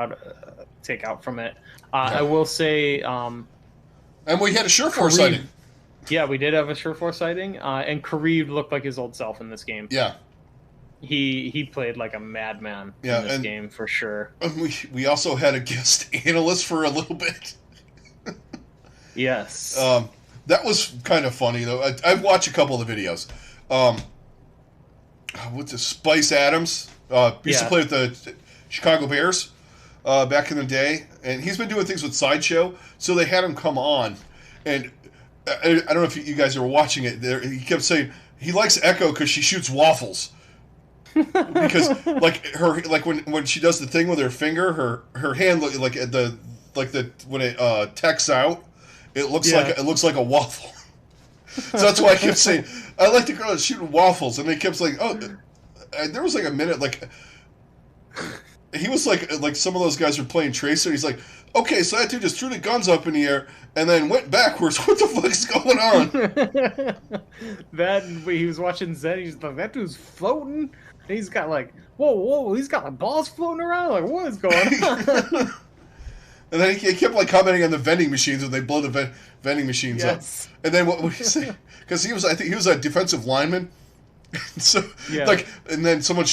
out from it. Yeah. I will say, And we had a Surefour sighting. Yeah, we did have a Surefour sighting, and Kareev looked like his old self in this game. Yeah. He played like a madman in this game for sure. We also had a guest analyst for a little bit. Yes. That was kind of funny though. I've watched a couple of the videos. What's the Spice Adams? Used to play with the Chicago Bears back in the day, and he's been doing things with Sideshow. So they had him come on, and I don't know if you guys are watching it. There, he kept saying he likes Echo because she shoots waffles. Because when she does the thing with her finger, her hand look when it texts out, it looks like a waffle. So that's why I kept saying I like the girl that's shooting waffles, and they kept saying, oh, there was like a minute like he was like some of those guys were playing Tracer. He's like, okay, so that dude just threw the guns up in the air and then went backwards. What the fuck is going on? That he was watching Zed. He's like, that dude's floating. And he's got like, whoa, he's got like balls floating around. Like, what is going on? And then he kept like commenting on the vending machines when they blow the vending machines up. And then what would he say? Because I think he was a defensive lineman. So and then someone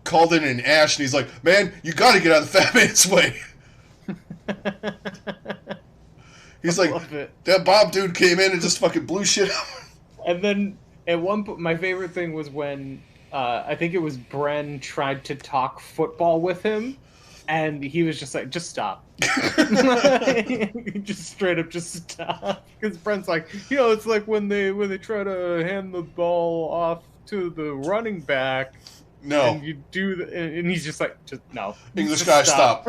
called in an Ash, and he's like, "Man, you got to get out of the fat man's way." He's like, that Bob dude came in and just fucking blew shit up. And then at one point, my favorite thing was when I think it was Bren tried to talk football with him, and he was just like, "Just stop." Just straight up, just stop. Because Bren's like, it's like when they try to hand the ball off to the running back. No. And you do, and he's just like, just no. English guy, stop.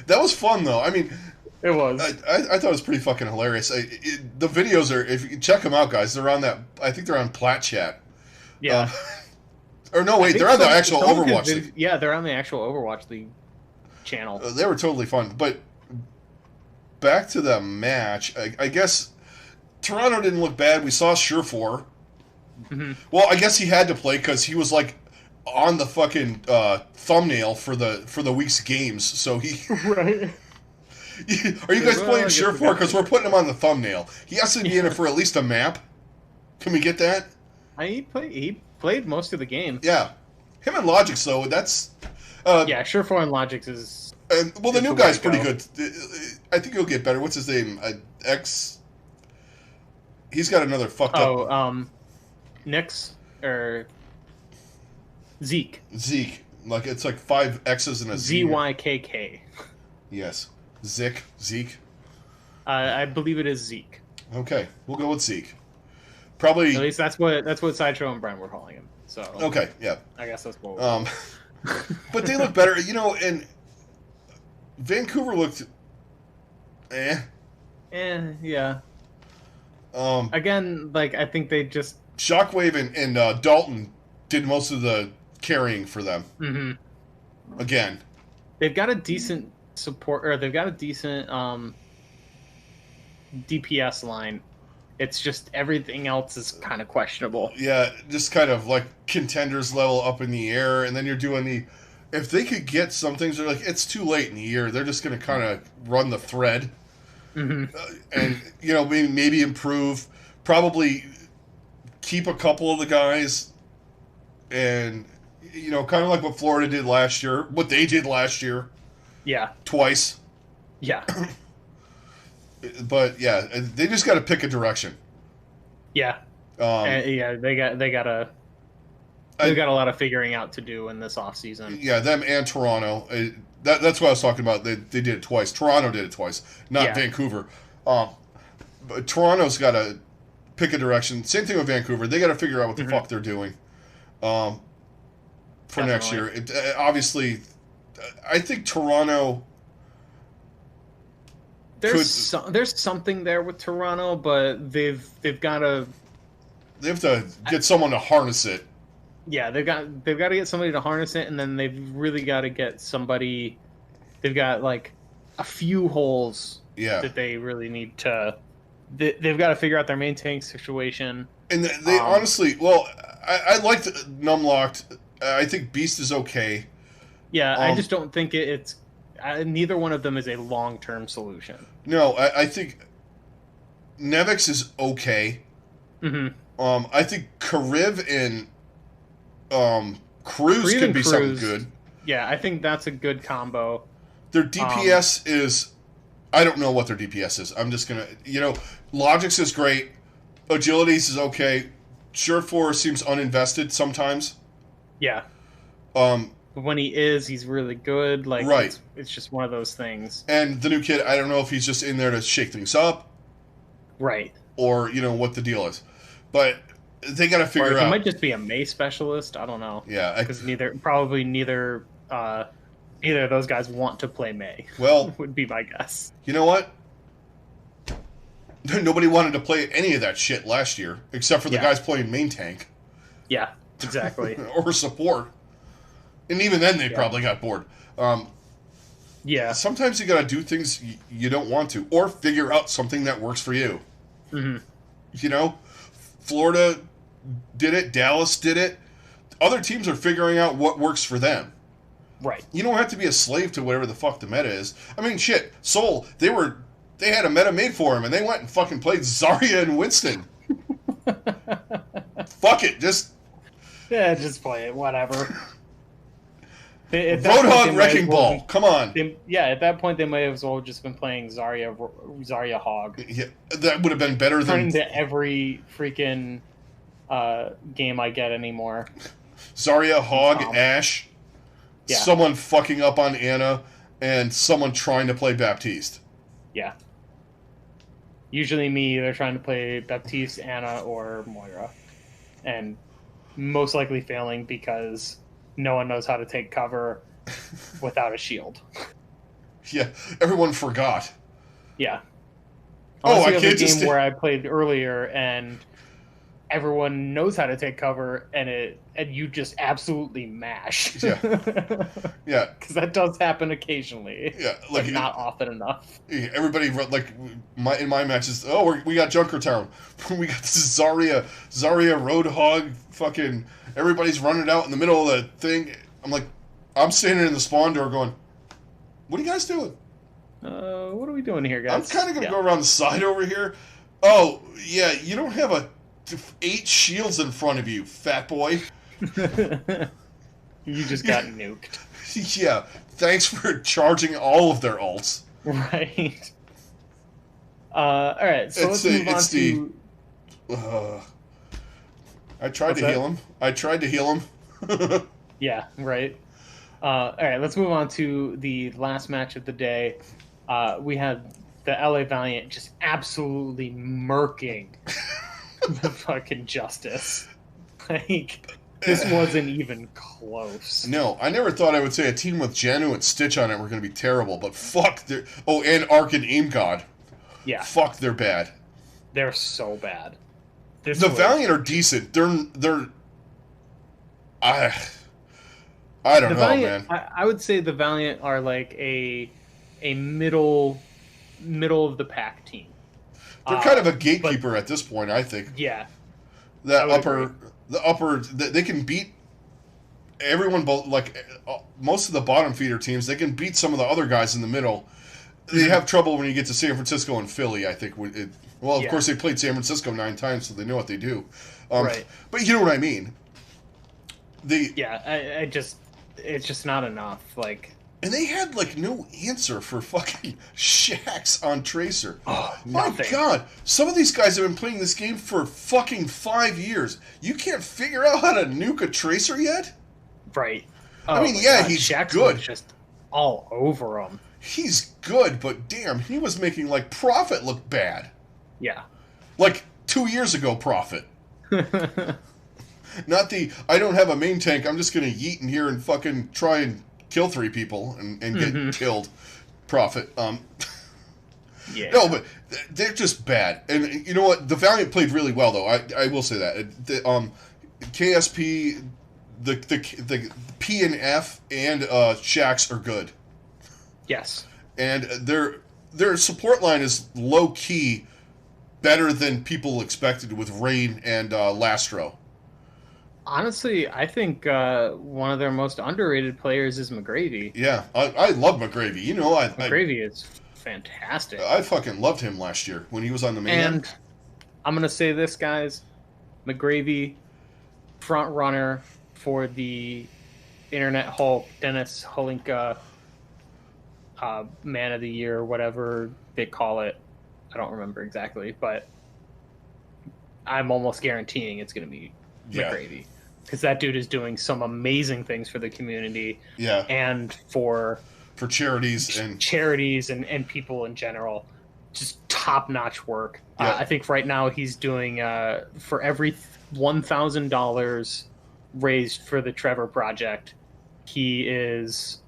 That was fun though. I mean, it was. I thought it was pretty fucking hilarious. The videos are, if you check them out, guys, they're on that. I think they're on Plat Chat. Yeah. Or no, wait, they're on the actual Overwatch League. Yeah, they're on the actual Overwatch League channel. They were totally fun. But back to the match, I guess Toronto didn't look bad. We saw Surefour. Mm-hmm. Well, I guess he had to play because he was like on the fucking thumbnail for the week's games. So he. Right. Are you guys playing Surefour? Because we're putting him on the thumbnail. He has to be in it for at least a map. Can we get that? He played most of the game. Yeah, him and Logix though. That's Surefour and Logix is. Well, the new guy's pretty good. I think he'll get better. What's his name? X. He's got another fucked up. Nyx or Zeke. Zeke, like it's like 5 X's and a Z. ZYKK. Yes, Zeke. I believe it is Zeke. Okay, we'll go with Zeke. Probably. At least that's what Sideshow and Brent were calling him. So. Okay, yeah. I guess that's what. But they look better, and Vancouver looked. Yeah. Again, like I think they just Shockwave and Dalton did most of the carrying for them. Mm-hmm. Again, they've got a decent support, or they've got a decent DPS line. It's just everything else is kind of questionable. Yeah, just kind of like contenders level up in the air, and then you're doing if they could get some things, they're like, it's too late in the year. They're just going to kind of run the thread. Mm-hmm. And maybe improve, probably keep a couple of the guys, and kind of like what Florida did last year, what they did last year. Yeah. Twice. Yeah. But yeah, they just got to pick a direction. Yeah. They got a lot of figuring out to do in this offseason. Yeah, them and Toronto. That's what I was talking about. They did it twice. Toronto did it twice, not Vancouver. But Toronto's got to pick a direction. Same thing with Vancouver. They got to figure out what the fuck they're doing for next year. Obviously, I think Toronto. There's something there with Toronto, but they've got to. They have to get someone to harness it. Yeah, they've got to get somebody to harness it, and then they've really got to get somebody. They've got like a few holes that they really need to. They've got to figure out their main tank situation. And they honestly, well, I liked Numlocked. I think Beast is okay. Yeah, I just don't think it's... neither one of them is a long-term solution. No, I think Nevix is okay. Mm-hmm. I think Kariv and Cruz could be something good. Yeah, I think that's a good combo. Their DPS is... I don't know what their DPS is. I'm just going to... Logix is great. Agilities is okay. Surefour seems uninvested sometimes. Yeah. But when he's really good. Like, right. It's just one of those things. And the new kid, I don't know if he's just in there to shake things up. Right. Or, what the deal is. But they got to figure out. He might just be a Mei specialist. I don't know. Yeah. Because neither of those guys want to play Mei. Well, would be my guess. You know what? Nobody wanted to play any of that shit last year, except for the guys playing main tank. Yeah, exactly. Or support. And even then, they probably got bored. Yeah. Sometimes you got to do things you don't want to, or figure out something that works for you. Mm-hmm. Florida did it. Dallas did it. Other teams are figuring out what works for them. Right. You don't have to be a slave to whatever the fuck the meta is. I mean, shit. Seoul, they had a meta made for him, and they went and fucking played Zarya and Winston. Fuck it, just play it. Whatever. Roadhog Wrecking Ball. Come on. At that point, they might as well just been playing Zarya Hog. Yeah, that would have been better than turn into every freaking game I get anymore. Zarya Hog Ashe. Yeah. Someone fucking up on Anna, and someone trying to play Baptiste. Yeah. Usually me, they're trying to play Baptiste, Anna, or Moira. And most likely failing because no one knows how to take cover without a shield. Yeah, everyone forgot. Yeah. I can't just... game where I played earlier, and everyone knows how to take cover, and you just absolutely mash. Yeah. Yeah. Because that does happen occasionely. Yeah. Like, but not often enough. Everybody, in my matches, we got Junkertown. We got this Zarya Roadhog, fucking, everybody's running out in the middle of the thing. I'm standing in the spawn door going, what are you guys doing? What are we doing here, guys? I'm kind of going to go around the side over here. Oh, yeah, you don't have 8 shields in front of you, fat boy. You just got nuked. Yeah, thanks for charging all of their ults. Right. Alright, so let's move on to... I tried to heal him. Yeah, right. Alright, let's move on to the last match of the day. We had the LA Valiant just absolutely murking the fucking Justice. Like, this wasn't even close. No, I never thought I would say a team with Janu and Stitch on it were going to be terrible, but fuck, and Arc and Aim God. Yeah. Fuck, they're bad. They're so bad. The Valiant are decent. They're I don't know, Valiant, man. I would say the Valiant are like a middle of the pack team. They're kind of a gatekeeper at this point, I think. Yeah. The upper, they can beat everyone, most of the bottom feeder teams. They can beat some of the other guys in the middle. They have trouble when you get to San Francisco and Philly, I think. Of course, they played San Francisco 9 times, so they know what they do. Right. But you know what I mean. It's just not enough. Like, and they had no answer for fucking Shax on Tracer. Oh, my God! Some of these guys have been playing this game for fucking 5 years. You can't figure out how to nuke a Tracer yet? Right. I mean, yeah, he's Shax good. Was just all over him. He's good, but damn, he was making Prophet look bad. Yeah. 2 years ago, Prophet. Not I don't have a main tank, I'm just going to yeet in here and fucking try and kill 3 people and get killed. Prophet. Yeah. No, but they're just bad. And you know what? The Valiant played really well, though. I will say that. The KSP, the P and F and Shax are good. Yes. And their support line is low-key better than people expected with Rain and Lastro. Honestly, I think one of their most underrated players is McGravy. Yeah, I love McGravy. You know, McGravy is fantastic. I fucking loved him last year when he was on the main. And I'm gonna say this, guys: McGravy, front runner for the Internet Hulk, Dennis Holinka, Man of the Year, whatever they call it. I don't remember exactly, but I'm almost guaranteeing it's going to be Yeah. McGravy because that dude is doing some amazing things for the community Yeah. and for charities and people in general. Just top notch work. Yeah. I think right now he's doing for every $1,000 raised for the Trevor Project, he is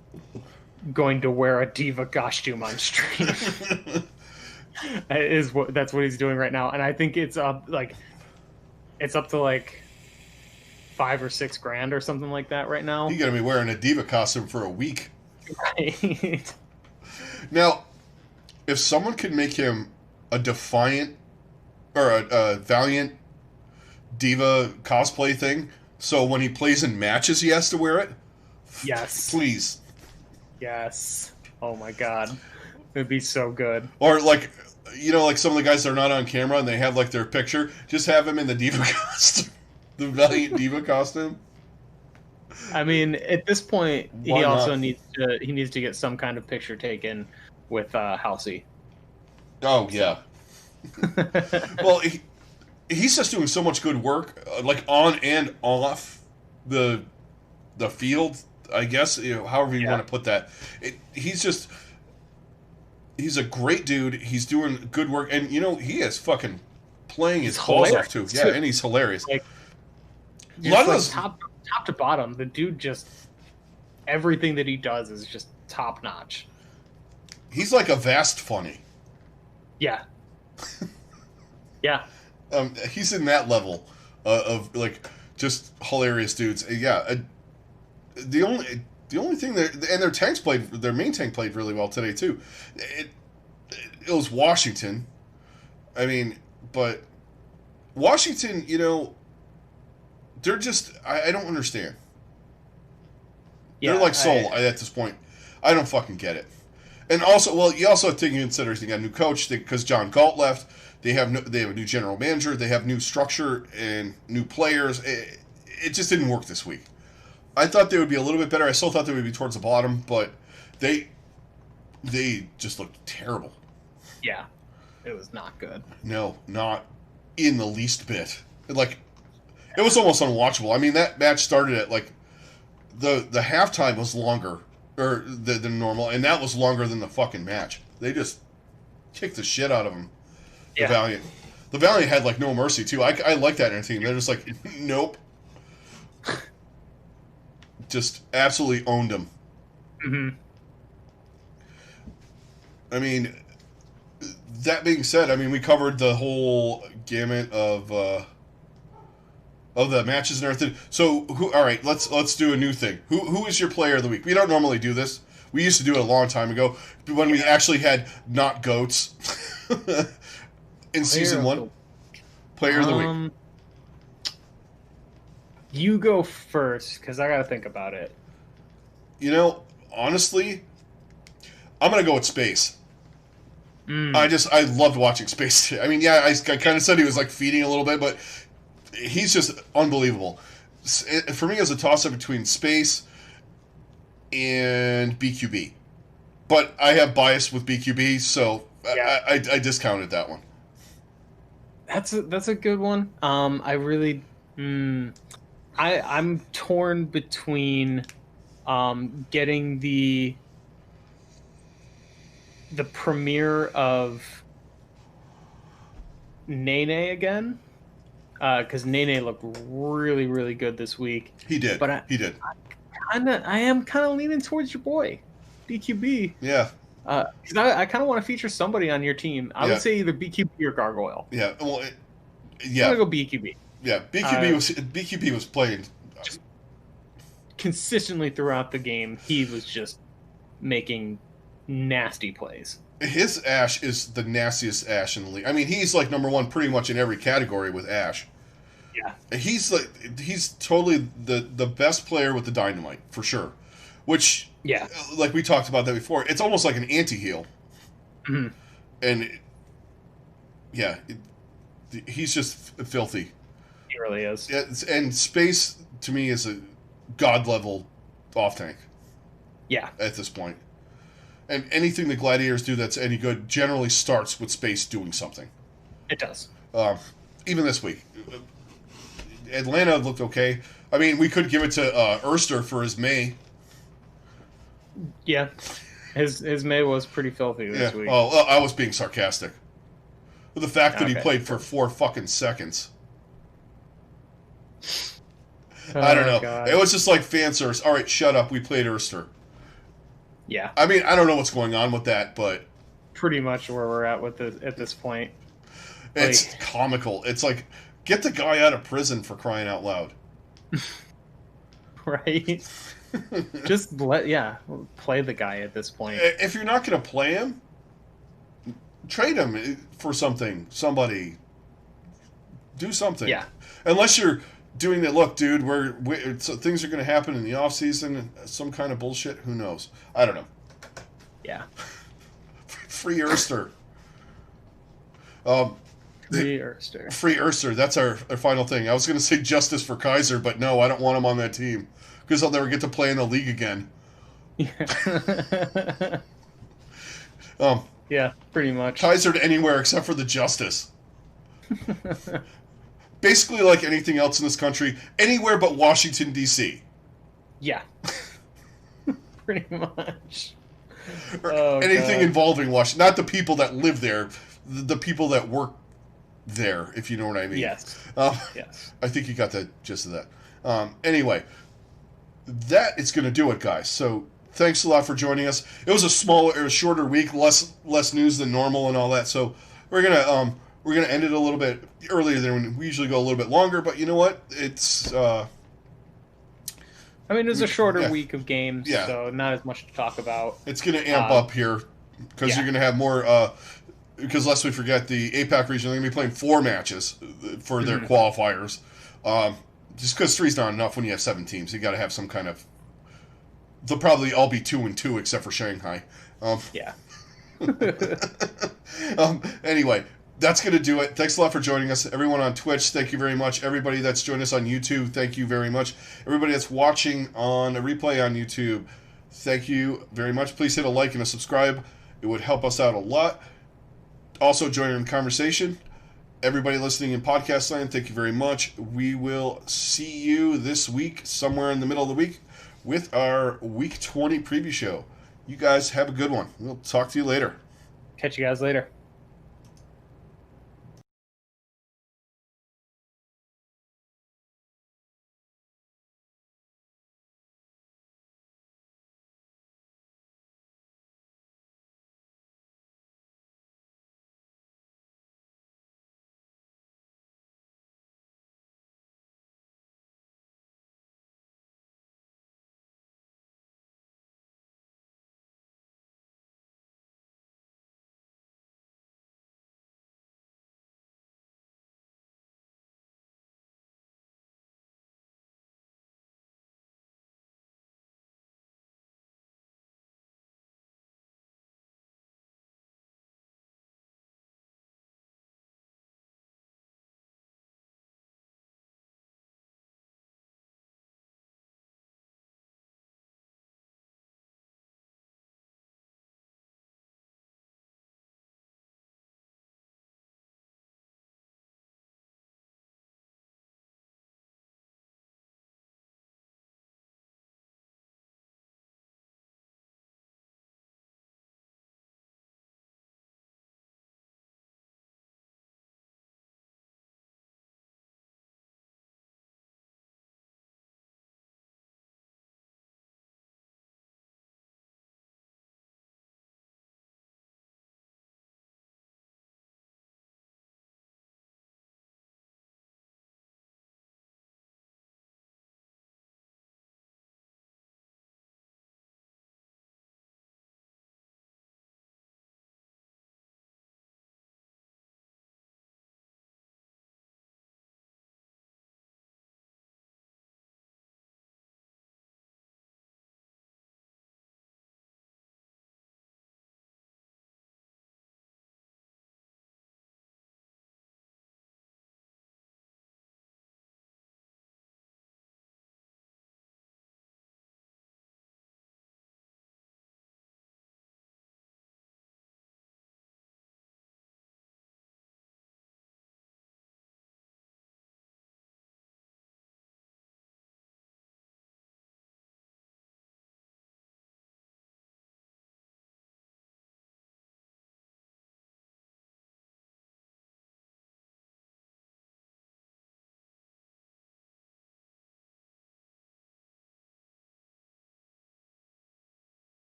going to wear a diva costume on stream. That's what he's doing right now, and I think it's up to like $5 or $6 grand or something like that right now. He's gonna be wearing a diva costume for a week. Right. Now, if someone could make him a Defiant or a Valiant diva cosplay thing, so when he plays in matches he has to wear it. Yes. Please. Yes. Oh my god. It'd be so good. Or like, you know, like some of the guys that are not on camera and they have like their picture, just have him in the diva costume, the Valiant diva costume. I mean, at this point, Why he also not? needs to get some kind of picture taken with Halsey. Oh yeah. Well, he's just doing so much good work, like on and off the field. I guess, you know, however you want to put that. He's a great dude. He's doing good work, and you know he is fucking playing his balls off too. Yeah, and he's hilarious. Like, a lot of like those top to bottom, the dude just everything that he does is just top notch. He's like a vast funny. Yeah. Yeah. He's in that level of like just hilarious dudes. Yeah. The only thing that and their main tank played really well today too. It was Washington. I mean, but Washington, you know, they're just I don't understand. Yeah, They're like soul at this point. I don't fucking get it. And also, well, you also have to consider they got a new coach because John Galt left. They have a new general manager. They have new structure and new players. It just didn't work this week. I thought they would be a little bit better. I still thought they would be towards the bottom, but they just looked terrible. Yeah, it was not good. No, not in the least bit. Like, it was almost unwatchable. I mean, that match started at like the halftime was longer than normal, and that was longer than the fucking match. They just kicked the shit out of them. The Valiant. The Valiant had like no mercy too. I like that in their team. They're just like, nope. Just absolutely owned them. Mm-hmm. I mean, that being said, I mean we covered the whole gamut of the matches and everything. So all right, let's do a new thing. Who is your player of the week? We don't normally do this. We used to do it a long time ago when we actually had not goats in season 1. Player of the week. You go first because I got to think about it. You know, honestly, I'm gonna go with Space. I loved watching Space. I mean, yeah, I kind of said he was like feeding a little bit, but he's just unbelievable. For me, it was a toss-up between Space and BQB. But I have bias with BQB, so I discounted that one. That's a good one. I really... I'm torn between getting the premiere of Nene again, because Nene looked really, really good this week. He did. But he did. I am kind of leaning towards your boy, BQB. Yeah. Because I kind of want to feature somebody on your team. I would say either BQB or Gargoyle. Yeah. Well, I'm gonna go BQB. Yeah, BQB was playing consistently throughout the game. He was just making nasty plays. His Ash is the nastiest Ash in the league. I mean, he's like number one pretty much in every category with Ash. Yeah. He's totally the best player with the dynamite for sure. Which, Yeah. like we talked about that before, it's almost like an anti-heal. Mm-hmm. And yeah, he's just filthy. He really is. And Space to me is a god level off tank. Yeah. At this point. And anything the Gladiators do that's any good generally starts with Space doing something. It does. Even this week. Atlanta looked okay. I mean, we could give it to Erster for his May. Yeah. His May was pretty filthy this week. Oh, I was being sarcastic. The fact that he played for 4 fucking seconds. I don't know. God. It was just like fan service. All right, shut up. We played Erster. Yeah. I mean, I don't know what's going on with that, but pretty much where we're at with at this point. It's comical. It's like, get the guy out of prison for crying out loud. Right? Just play the guy at this point. If you're not going to play him, trade him for somebody. Do something. Yeah. Unless you're doing that, look, dude, so things are going to happen in the off season, some kind of bullshit. Who knows? I don't know. Yeah. Free Erster. Free Erster. Free Erster. That's our final thing. I was going to say justice for Kaiser, but no, I don't want him on that team because I'll never get to play in the league again. Yeah. Yeah, pretty much. Kaiser to anywhere except for the justice. Basically, like anything else in this country, anywhere but Washington, D.C. Yeah. Pretty much. Anything involving Washington. Not the people that live there, the people that work there, if you know what I mean. Yes. Yes. I think you got the gist of that. Anyway, that is going to do it, guys. So thanks a lot for joining us. It was a shorter week, less news than normal and all that. So we're gonna end it a little bit earlier than we usually go. A little bit longer, but you know what? It's. I mean, it was a shorter week of games, so not as much to talk about. It's going to amp up here because you're going to have more. Because lest we forget, the APAC region, they're going to be playing 4 matches for their qualifiers. Just because 3's not enough when you have 7 teams, you got to have some kind of. They'll probably all be 2-2 except for Shanghai. Yeah. Anyway. That's going to do it. Thanks a lot for joining us. Everyone on Twitch, thank you very much. Everybody that's joined us on YouTube, thank you very much. Everybody that's watching on a replay on YouTube, thank you very much. Please hit a like and a subscribe. It would help us out a lot. Also, join in the conversation. Everybody listening in podcast land, thank you very much. We will see you this week, somewhere in the middle of the week, with our Week 20 preview show. You guys have a good one. We'll talk to you later. Catch you guys later.